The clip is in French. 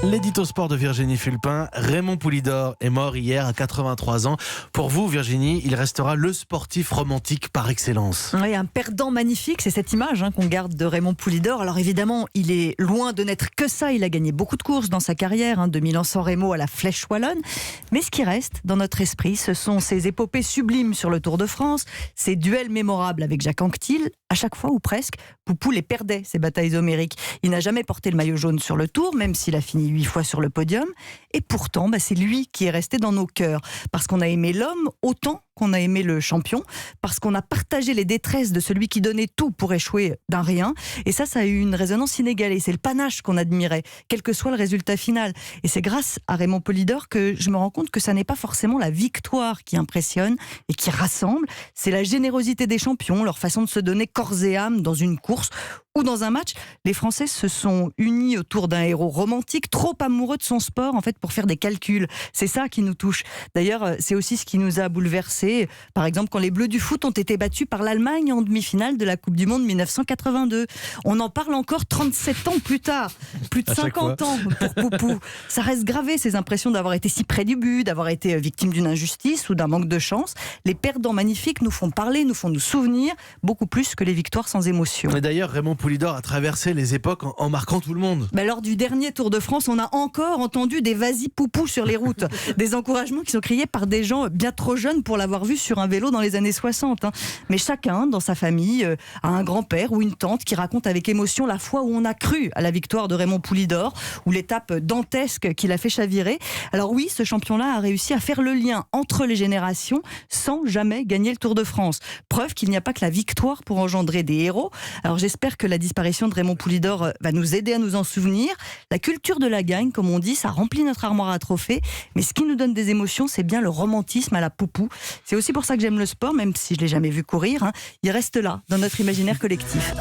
L'édito sport de Virginie Fulpin. Raymond Poulidor est mort hier à 83 ans. Pour vous, Virginie, il restera le sportif romantique par excellence. Oui, un perdant magnifique, c'est cette image qu'on garde de Raymond Poulidor. Alors évidemment, il est loin de n'être que ça. Il a gagné beaucoup de courses dans sa carrière, de Milan-San Remo à la Flèche Wallonne. Mais ce qui reste dans notre esprit, ce sont ses épopées sublimes sur le Tour de France, ses duels mémorables avec Jacques Anquetil. À chaque fois, ou presque, Poupou les perdait, ces batailles homériques. Il n'a jamais porté le maillot jaune sur le Tour, même s'il a fini 8 fois sur le podium. Et pourtant, c'est lui qui est resté dans nos cœurs. Parce qu'on a aimé l'homme autant qu'on a aimé le champion, parce qu'on a partagé les détresses de celui qui donnait tout pour échouer d'un rien. Et ça a eu une résonance inégalée. C'est le panache qu'on admirait, quel que soit le résultat final. Et c'est grâce à Raymond Poulidor que je me rends compte que ça n'est pas forcément la victoire qui impressionne et qui rassemble. C'est la générosité des champions, leur façon de se donner corps et âme dans une course ou dans un match. Les Français se sont unis autour d'un héros romantique, trop amoureux de son sport, en fait, pour faire des calculs. C'est ça qui nous touche. D'ailleurs, c'est aussi ce qui nous a bouleversés. Par exemple, quand les Bleus du foot ont été battus par l'Allemagne en demi-finale de la Coupe du Monde 1982. On en parle encore 37 ans plus tard. Plus de 50 ans pour Poupou. Ça reste gravé, ces impressions d'avoir été si près du but, d'avoir été victime d'une injustice ou d'un manque de chance. Les perdants magnifiques nous font parler, nous font nous souvenir, beaucoup plus que les victoires sans émotion. Et d'ailleurs, Raymond Poulidor a traversé les époques en marquant tout le monde. Lors du dernier Tour de France, on a encore entendu des vas-y Poupou sur les routes. Des encouragements qui sont criés par des gens bien trop jeunes pour l'avoir vu sur un vélo dans les années 60. Mais chacun, dans sa famille, a un grand-père ou une tante qui raconte avec émotion la fois où on a cru à la victoire de Raymond Poulidor ou l'étape dantesque qu'il a fait chavirer. Alors oui, ce champion-là a réussi à faire le lien entre les générations sans jamais gagner le Tour de France. Preuve qu'il n'y a pas que la victoire pour engendrer des héros. Alors j'espère que la disparition de Raymond Poulidor va nous aider à nous en souvenir. La culture de la gagne, comme on dit, ça remplit notre armoire à trophées. Mais ce qui nous donne des émotions, c'est bien le romantisme à la Poupou. C'est aussi pour ça que j'aime le sport, même si je ne l'ai jamais vu courir. Il reste là, dans notre imaginaire collectif.